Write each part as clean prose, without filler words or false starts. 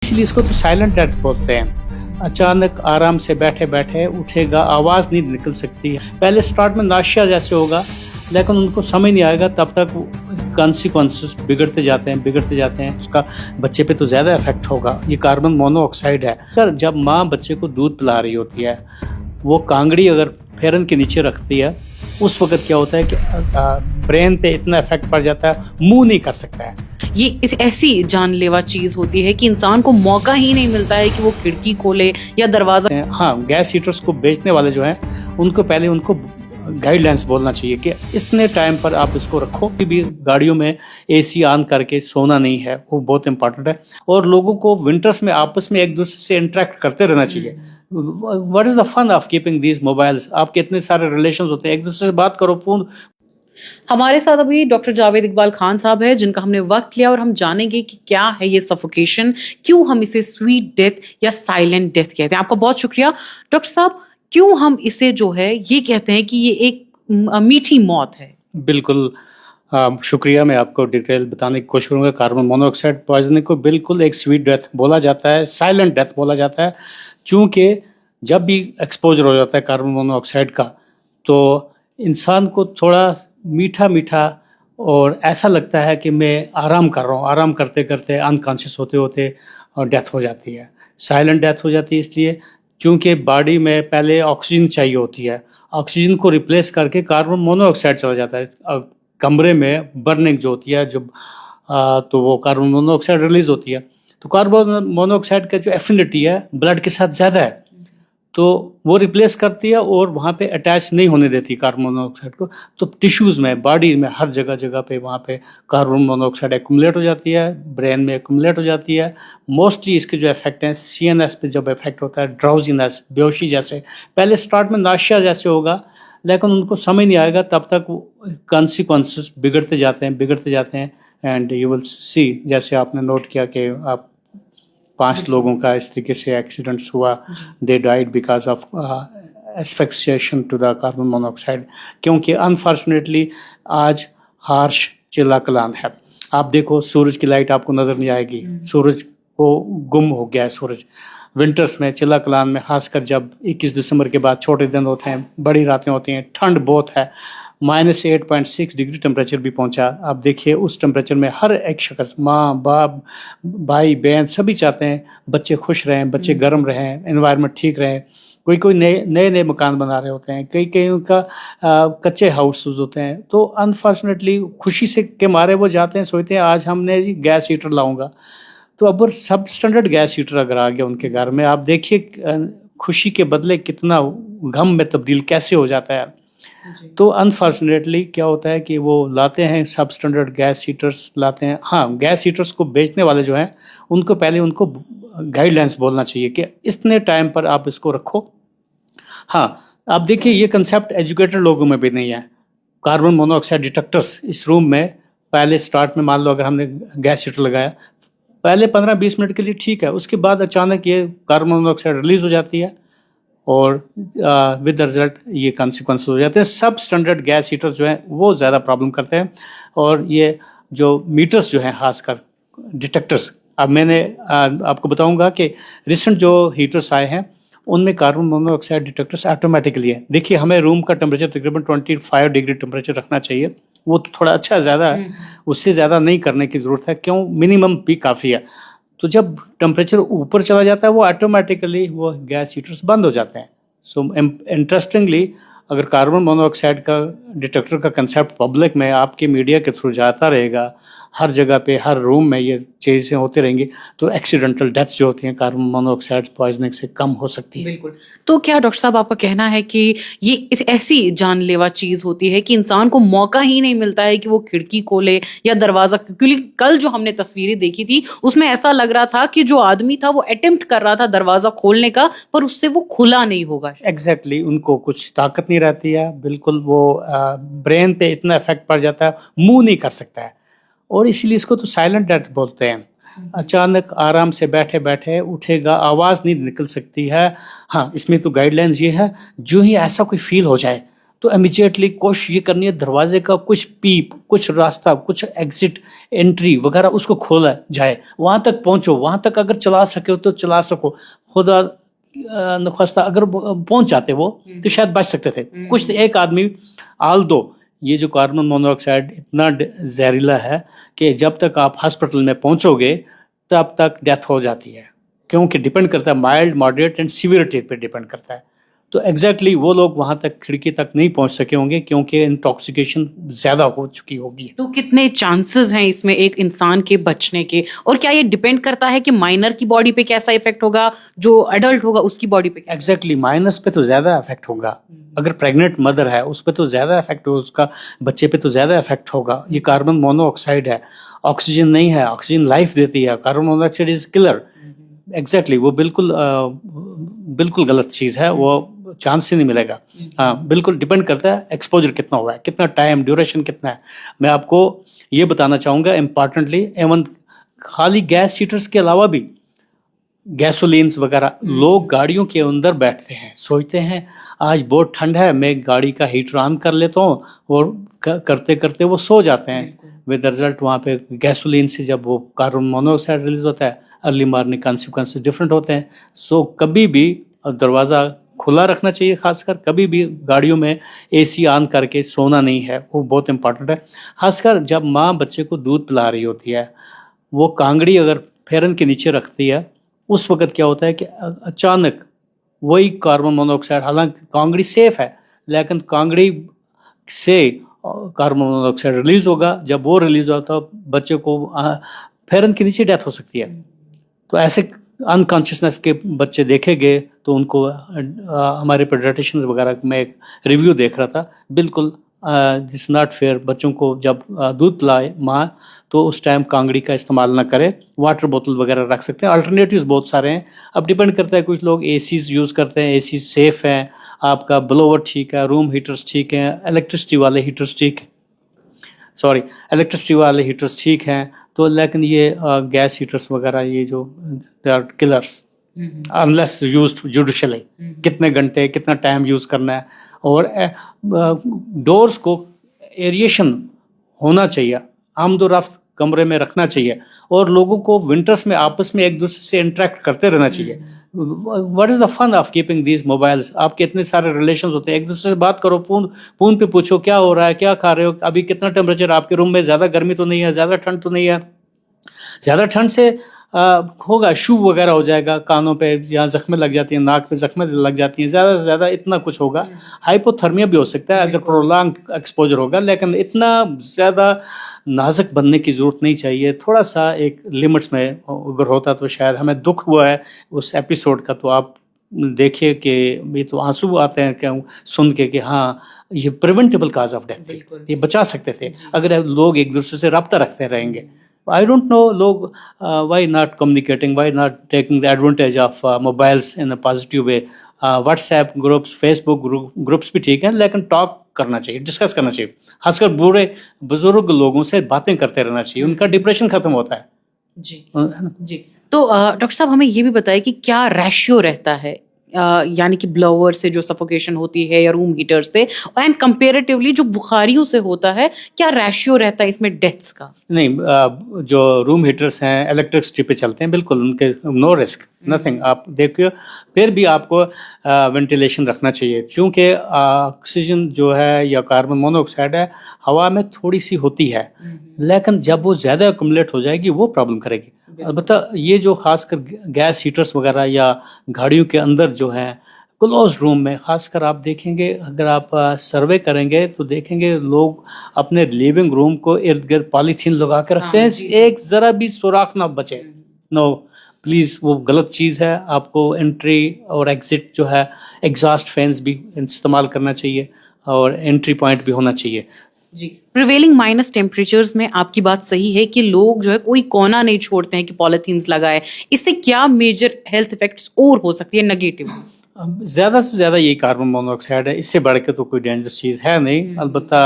इसलिए इसको तो साइलेंट डेथ बोलते हैं। अचानक आराम से बैठे बैठे उठेगा, आवाज़ नहीं निकल सकती। पहले स्टार्ट में नाशिया जैसे होगा, लेकिन उनको समझ नहीं आएगा, तब तक कॉन्सिक्वेंसेस बिगड़ते जाते हैं। उसका बच्चे पे तो ज़्यादा इफेक्ट होगा। ये कार्बन मोनोऑक्साइड है। सर, जब माँ बच्चे को दूध पिला रही होती है, वो कांगड़ी अगर फेरन के नीचे रखती है, उस वक्त क्या होता है कि ब्रेन पे इतना इफेक्ट पड़ जाता है, मुंह नहीं कर सकता है। ये इस ऐसी जानलेवा चीज होती है कि इंसान को मौका ही नहीं मिलता है कि वो खिड़की खोले या दरवाजा। हाँ, गैस हीटर्स को बेचने वाले जो हैं, उनको पहले उनको गाइडलाइंस बोलना चाहिए कि इतने टाइम पर आप इसको रखो। भी गाड़ियों में एसी ऑन करके सोना नहीं है, वो बहुत इंपॉर्टेंट है। और लोगों को विंटर्स में आपस में एक दूसरे से इंटरेक्ट करते रहना चाहिए। What is the fun of keeping these mobiles? आपके इतने सारे रिलेशंस होते हैं, एक दूसरे से बात करो। फोन। हमारे साथ अभी डॉक्टर जावेद इकबाल खान साहब है, जिनका हमने वक्त लिया और हम जानेंगे कि क्या है ये सफोकेशन, क्यों हम इसे स्वीट डेथ या साइलेंट डेथ कहते हैं। आपका बहुत शुक्रिया डॉक्टर साहब। क्यों हम इसे जो है ये कहते हैं कि ये एक मीठी मौत है? बिल्कुल, शुक्रिया। मैं आपको डिटेल बताने की कोशिश करूँगा। कार्बन मोनोऑक्साइड पॉइजनिंग को बिल्कुल एक स्वीट डेथ बोला जाता है, साइलेंट डेथ बोला जाता है। चूँकि जब भी एक्सपोजर हो जाता है कार्बन मोनोऑक्साइड का, तो इंसान को थोड़ा मीठा मीठा और ऐसा लगता है कि मैं आराम कर रहा हूँ। आराम करते करते अनकॉन्शियस होते होते और डेथ हो जाती है। साइलेंट डेथ हो जाती है इसलिए क्योंकि बॉडी में पहले ऑक्सीजन चाहिए होती है। ऑक्सीजन को रिप्लेस करके कार्बन मोनोऑक्साइड चला जाता है। कमरे में बर्निंग जो होती है, जब तो वो कार्बन मोनोऑक्साइड रिलीज होती है। तो कार्बन मोनोऑक्साइड का जो एफिनिटी है ब्लड के साथ ज़्यादा है, तो वो रिप्लेस करती है और वहाँ पे अटैच नहीं होने देती कार्बन मोनोऑक्साइड को। तो टिश्यूज़ में, बॉडी में, हर जगह जगह पे वहाँ पे कार्बन मोनोऑक्साइड एक्यूमुलेट हो जाती है, ब्रेन में एक्यूमुलेट हो जाती है। मोस्टली इसके जो इफेक्ट हैं, सीएनएस पे जब इफेक्ट होता है, ड्राउजीनेस, बेहोशी जैसे, पहले स्टार्ट में नाशिया जैसे होगा, लेकिन उनको समझ नहीं आएगा, तब तक कॉन्सिक्वेंसेस बिगड़ते जाते हैं। एंड यू विल सी, जैसे आपने नोट किया कि आप 5 लोगों का इस तरीके से एक्सीडेंट्स हुआ, they died because of asphyxiation to the carbon monoxide. क्योंकि अनफॉर्चुनेटली आज हार्श चिल्ला कलान है। आप देखो, सूरज की लाइट आपको नज़र नहीं आएगी, सूरज को गुम हो गया है सूरज। विंटर्स में चिल्ला कलान में, खासकर जब 21 दिसंबर के बाद छोटे दिन होते हैं, बड़ी रातें होती हैं, ठंड बहुत है, -8.6 डिग्री टेम्परेचर भी पहुंचा। आप देखिए, उस टेम्परेचर में हर एक शख्स, माँ बाप, भाई बहन, सभी चाहते हैं बच्चे खुश रहें, बच्चे गर्म रहें, एनवायरनमेंट ठीक रहे। कोई नए मकान बना रहे होते हैं, कई उनका कच्चे हाउसेस होते हैं। तो अनफॉर्चुनेटली खुशी से के मारे वो जाते हैं, सोचते हैं आज हमने गैस हीटर लाऊंगा। तो अब सब स्टैंडर्ड गैस हीटर अगर आ गया उनके घर में, आप देखिए खुशी के बदले कितना गम में तब्दील कैसे हो जाता है। तो अनफॉर्चुनेटली क्या होता है कि वो लाते हैं सब स्टैंडर्ड गैस हीटर्स लाते हैं। हाँ, गैस हीटर्स को बेचने वाले जो हैं, उनको पहले उनको गाइडलाइंस बोलना चाहिए कि इतने टाइम पर आप इसको रखो। हाँ, आप देखिए, ये कंसेप्ट एजुकेटेड लोगों में भी नहीं है। कार्बन मोनोऑक्साइड डिटेक्टर्स इस रूम में पहले स्टार्ट में, मान लो अगर हमने गैस हीटर लगाया, पहले 15-20 मिनट के लिए ठीक है, उसके बाद अचानक ये कार्बन मोनोऑक्साइड रिलीज हो जाती है और विद द रिजल्ट ये कॉन्सिक्वेंस हो जाते हैं। सब स्टैंडर्ड गैस हीटर्स जो हैं वो ज़्यादा प्रॉब्लम करते हैं। और ये जो मीटर्स जो हैं, खासकर डिटेक्टर्स, अब मैंने आपको बताऊंगा कि रिसेंट जो हीटर्स आए हैं उनमें कार्बन मोनोऑक्साइड डिटेक्टर्स ऑटोमेटिकली है। देखिए, हमें रूम का टेम्परेचर तकरीबन 25 डिग्री टेम्परेचर रखना चाहिए। वो तो थोड़ा अच्छा ज़्यादा है, उससे ज़्यादा नहीं करने की ज़रूरत है। क्यों? मिनिमम भी काफ़ी है। तो जब टेम्परेचर ऊपर चला जाता है, वो ऑटोमेटिकली वो गैस हीटर्स बंद हो जाते हैं। सो इंटरेस्टिंगली, अगर कार्बन मोनोऑक्साइड का डिटेक्टर का कंसेप्ट पब्लिक में आपके मीडिया के थ्रू जाता रहेगा, हर जगह पे, हर रूम में ये चीज़ें होती रहेंगी, तो एक्सीडेंटल डेथ्स जो होती हैं कार्बन मोनोऑक्साइड पॉइजनिंग से कम हो सकती है। बिल्कुल। तो क्या डॉक्टर साहब आपका कहना है कि ये इस ऐसी जानलेवा चीज होती है कि इंसान को मौका ही नहीं मिलता है कि वो खिड़की खोले या दरवाजा? क्योंकि कल जो हमने तस्वीरें देखी थी, उसमें ऐसा लग रहा था कि जो आदमी था वो अटेम्प्ट कर रहा था दरवाजा खोलने का, पर उससे वो खुला नहीं होगा। एग्जैक्टली, उनको कुछ ताकत नहीं रहती है, बिल्कुल वो ब्रेन पे इतना इफेक्ट पड़ जाता है, मूव नहीं कर सकता है। और इसीलिए इसको तो साइलेंट डेथ बोलते हैं। अचानक आराम से बैठे बैठे उठेगा, आवाज़ नहीं निकल सकती है। हाँ, इसमें तो गाइडलाइंस ये है, जो ही ऐसा कोई फील हो जाए तो इमीडिएटली कोशिश ये करनी है दरवाजे का कुछ पीप, कुछ रास्ता, कुछ एग्जिट, एंट्री वगैरह उसको खोला जाए, वहाँ तक पहुँचो, वहाँ तक अगर चला सके तो चला सको। खुदा नख्वास्ता अगर पहुँच जाते वो तो शायद बच सकते थे। कुछ एक आदमी आल दो ये जो कार्बन मोनोऑक्साइड इतना जहरीला है कि जब तक आप हॉस्पिटल में पहुँचोगे तब तक डेथ हो जाती है, क्योंकि डिपेंड करता है माइल्ड, मॉडरेट एंड सीवियरिटी पे डिपेंड करता है। तो एग्जैक्टली वो लोग वहाँ तक खिड़की तक नहीं पहुँच सके होंगे क्योंकि इंटॉक्सिकेशन ज़्यादा हो चुकी होगी। तो कितने चांसेस हैं इसमें एक इंसान के बचने के, और क्या ये डिपेंड करता है कि माइनर की बॉडी पे कैसा इफेक्ट होगा, जो अडल्ट होगा उसकी बॉडी पे? एग्जैक्टली माइनस पे तो ज़्यादा इफेक्ट होगा। अगर प्रेग्नेंट मदर है उस पर तो ज़्यादा इफेक्ट होगा, उसका बच्चे पे तो ज़्यादा इफेक्ट होगा। ये कार्बन मोनोऑक्साइड है, ऑक्सीजन नहीं है, ऑक्सीजन लाइफ देती है, carbon monoxide is killer. Exactly वो बिल्कुल गलत चीज़ है, वो चांस ही नहीं मिलेगा। हाँ, बिल्कुल डिपेंड करता है एक्सपोजर कितना हुआ है, कितना टाइम, ड्यूरेशन कितना है। मैं आपको ये बताना चाहूँगा इम्पॉर्टेंटली, एवं खाली गैस हीटर्स के अलावा भी गैसोलीन्स वगैरह, लोग गाड़ियों के अंदर बैठते हैं, सोचते हैं आज बहुत ठंड है, मैं गाड़ी का हीटर ऑन कर लेता हूँ, और करते करते वो सो जाते हैं। विद रिजल्ट वहाँ पे गैसोलीन से जब वो कार्बन मोनोऑक्साइड रिलीज होता है, अर्ली मॉर्निंग कॉन्सिक्वेंसेस डिफरेंट होते हैं। सो कभी भी दरवाज़ा खुला रखना चाहिए, खासकर कभी भी गाड़ियों में एसी ऑन करके सोना नहीं है, वो बहुत इंपॉर्टेंट है। खासकर जब माँ बच्चे को दूध पिला रही होती है, वो कांगड़ी अगर फेरन के नीचे रखती है, उस वक्त क्या होता है कि अचानक वही कार्बन मोनोऑक्साइड, हालांकि कांगड़ी सेफ है, लेकिन कांगड़ी से कार्बन मोनोऑक्साइड रिलीज होगा। जब वो रिलीज होता है बच्चे को फेरन के नीचे डेथ हो सकती है। तो ऐसे अनकॉन्शियसनेस के बच्चे देखे गए, तो उनको हमारे पेडियाट्रिशियंस वगैरह में एक रिव्यू देख रहा था, बिल्कुल दिस नॉट फेयर। बच्चों को जब दूध पिलाए माँ, तो उस टाइम कांगड़ी का इस्तेमाल ना करें, वाटर बोतल वगैरह रख सकते हैं। अल्टरनेटिव्स बहुत सारे हैं, अब डिपेंड करता है। कुछ लोग एसीज यूज़ करते हैं, एसी सेफ हैं, आपका ब्लोवर ठीक है, रूम हीटर्स ठीक हैं, इलेक्ट्रिसिटी वाले हीटर्स ठीक हैं। तो लेकिन ये गैस हीटर्स वगैरह ये जो they are killers unless used judiciously. कितने घंटे, कितना टाइम यूज़ करना है, और डोर्स को एरिएशन होना चाहिए, आमदोरफ्त कमरे में रखना चाहिए, और लोगों को विंटर्स में आपस में एक दूसरे से इंटरेक्ट करते रहना चाहिए। What is the fun of keeping these mobiles? आपके इतने सारे रिलेशंस होते हैं, एक दूसरे से बात करो, फोन पे पूछो क्या हो रहा है, क्या खा रहे हो, अभी कितना टेम्परेचर आपके रूम में, ज़्यादा गर्मी तो नहीं है, ज़्यादा ठंड तो नहीं है। ज़्यादा ठंड से होगा शू वगैरह हो जाएगा, कानों पे जहाँ जख्में लग जाती हैं, नाक पे जख्में लग जाती हैं, ज़्यादा से ज़्यादा इतना कुछ होगा। हाइपोथर्मिया भी हो सकता है अगर प्रोलॉन्ग एक्सपोजर होगा, लेकिन इतना ज़्यादा नाजुक बनने की ज़रूरत नहीं चाहिए। थोड़ा सा एक लिमिट्स में अगर होता तो शायद हमें दुख हुआ है उस एपिसोड का, तो आप देखिए कि ये तो आंसू आते हैं क्या सुन के कि हाँ, ये प्रिवेंटेबल काज ऑफ डेथ थी, ये बचा सकते थे अगर लोग एक दूसरे से रब्ता रखते रहेंगे। I don't know लोग why not communicating, why not taking the advantage of mobiles in a positive way. WhatsApp groups, Facebook groups भी ठीक हैं, लेकिन टॉक करना चाहिए, डिस्कस करना चाहिए। खासकर बूढ़े बुजुर्ग लोगों से बातें करते रहना चाहिए, उनका डिप्रेशन खत्म होता है। जी जी। तो डॉक्टर साहब हमें ये भी बताइए कि क्या रेशियो रहता है, यानी कि ब्लोअर से जो सफोकेशन होती है या रूम हीटर से, एंड कंपेरेटिवली जो बुखारियों से होता है, क्या रेशियो रहता है इसमें डेथ्स का? नहीं, जो रूम हीटर्स हैं इलेक्ट्रिसिटी पे चलते हैं, बिल्कुल उनके नो रिस्क, नथिंग। आप देखिए, फिर भी आपको वेंटिलेशन रखना चाहिए, क्योंकि ऑक्सीजन जो है या कार्बन मोनोऑक्साइड है हवा में थोड़ी सी होती है, लेकिन जब वो ज़्यादा एक्युमुलेट हो जाएगी वो प्रॉब्लम करेगी। अलबत्ता ये जो खासकर गैस हीटर्स वगैरह या गाड़ियों के अंदर जो है क्लोज रूम में, खासकर आप देखेंगे, अगर आप सर्वे करेंगे तो देखेंगे लोग अपने लिविंग रूम को इर्द गिर्द पॉलीथीन लगा के रखते हैं, एक ज़रा भी सुराख ना बचे। नो प्लीज़, वो गलत चीज़ है। आपको एंट्री और एग्ज़िट जो है एग्जॉस्ट फैंस भी इस्तेमाल करना चाहिए, और एंट्री पॉइंट भी होना चाहिए। जी। प्रिवेलिंग माइनस टेम्परेचर्स में आपकी बात सही है कि लोग जो है कोई कोना नहीं छोड़ते हैं कि पॉलीथीन्स लगाए, इससे क्या मेजर हेल्थ इफेक्ट्स और हो सकती है नेगेटिव? ज़्यादा से ज़्यादा ये कार्बन मोनोऑक्साइड है, इससे बढ़ के तो कोई डेंजरस चीज़ है नहीं। अलबत्ता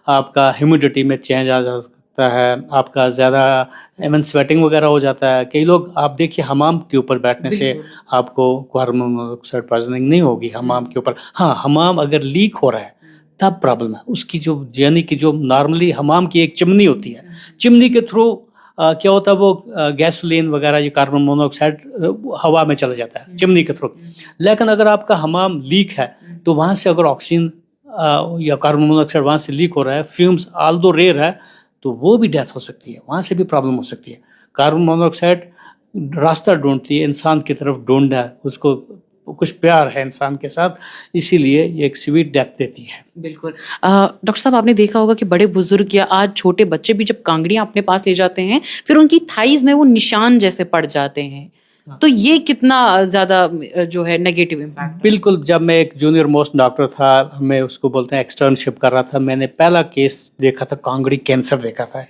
आपका ह्यूमिडिटी में चेंज आ जा सकता है, आपका ज़्यादा इवन स्वेटिंग वगैरह हो जाता है। कई लोग, आप देखिए, हमाम के ऊपर बैठने से आपको कार्बन मोनोऑक्साइड पॉइजनिंग नहीं होगी हमाम के ऊपर। हाँ, हमाम अगर लीक हो रहा है तब प्रॉब्लम है उसकी, जो यानी कि जो नॉर्मली हमाम की एक चिमनी होती है, चिमनी के थ्रू क्या होता है, वो गैसोलीन वगैरह, ये कार्बन मोनोऑक्साइड हवा में चला जाता है चिमनी के थ्रू। लेकिन अगर आपका हमाम लीक है तो वहाँ से अगर ऑक्सीजन या कार्बन मोनोऑक्साइड वहाँ से लीक हो रहा है, फ्यूम्स आल्दो रेयर है, तो वो भी डेथ हो सकती है, वहाँ से भी प्रॉब्लम हो सकती है। कार्बन मोनोऑक्साइड रास्ता ढूंढती है इंसान की तरफ, ढूंढना है उसको, कुछ प्यार है इंसान के साथ, इसीलिए ये एक स्वीट डेथ देती है। बिल्कुल। डॉक्टर साहब, आपने देखा होगा कि बड़े बुजुर्ग या आज छोटे बच्चे भी जब कांगड़ियां अपने पास ले जाते हैं, फिर उनकी थाइज में वो निशान जैसे पड़ जाते हैं, तो ये कितना ज्यादा जो है नेगेटिव इम्पैक्ट? बिल्कुल, जब मैं एक जूनियर मोस्ट डॉक्टर था, मैं उसको बोलते हैं एक्सटर्नशिप कर रहा था, मैंने पहला केस देखा था, कांगड़ी कैंसर देखा था।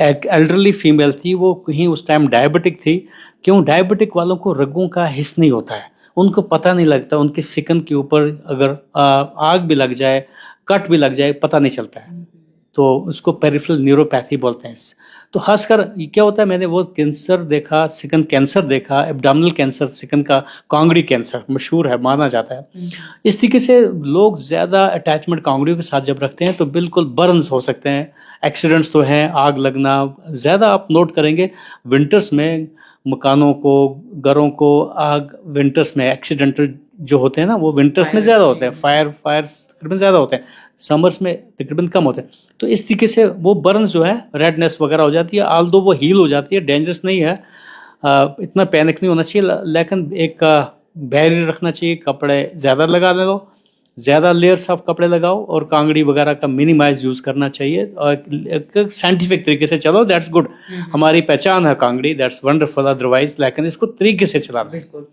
एक एल्डरली फीमेल थी, वो कहीं उस टाइम डायबिटिक थी। क्यों? डायबिटिक वालों को रगों का हिस्स नहीं होता है, उनको पता नहीं लगता, उनके सिकन के ऊपर अगर आग भी लग जाए, कट भी लग जाए, पता नहीं चलता है, तो उसको पेरिफेरल न्यूरोपैथी बोलते हैं। तो खासकर क्या होता है, मैंने वो कैंसर देखा, सिकन कैंसर देखा, एब्डोमिनल कैंसर, सिकन का कांगड़ी कैंसर मशहूर है, माना जाता है। इस तरीके से लोग ज़्यादा अटैचमेंट कांगड़ियों के साथ जब रखते हैं तो बिल्कुल बर्न्स हो सकते हैं, एक्सीडेंट्स तो हैं, आग लगना ज़्यादा आप नोट करेंगे विंटर्स में, मकानों को, घरों को आग विंटर्स में एक्सीडेंटल जो होते हैं ना, वो विंटर्स में ज़्यादा होते हैं, फायर्स तकरीबन ज़्यादा होते हैं, समर्स में तकरीबन कम होते हैं। तो इस तरीके से वो बर्न्स जो है, रेडनेस वगैरह हो जाती है, आल्दो वो हील हो जाती है, डेंजरस नहीं है, इतना पैनिक नहीं होना चाहिए, लेकिन एक बैरियर रखना चाहिए, कपड़े ज़्यादा लगा लो, ज़्यादा लेयर्स ऑफ कपड़े लगाओ, और कांगड़ी वगैरह का मिनिमाइज यूज़ करना चाहिए, और साइंटिफिक तरीके से चलो, दैट्स गुड। हमारी पहचान है कांगड़ी, दैट्स वंडरफुल, अदरवाइज लेकिन इसको तरीके से चलाना। बिल्कुल।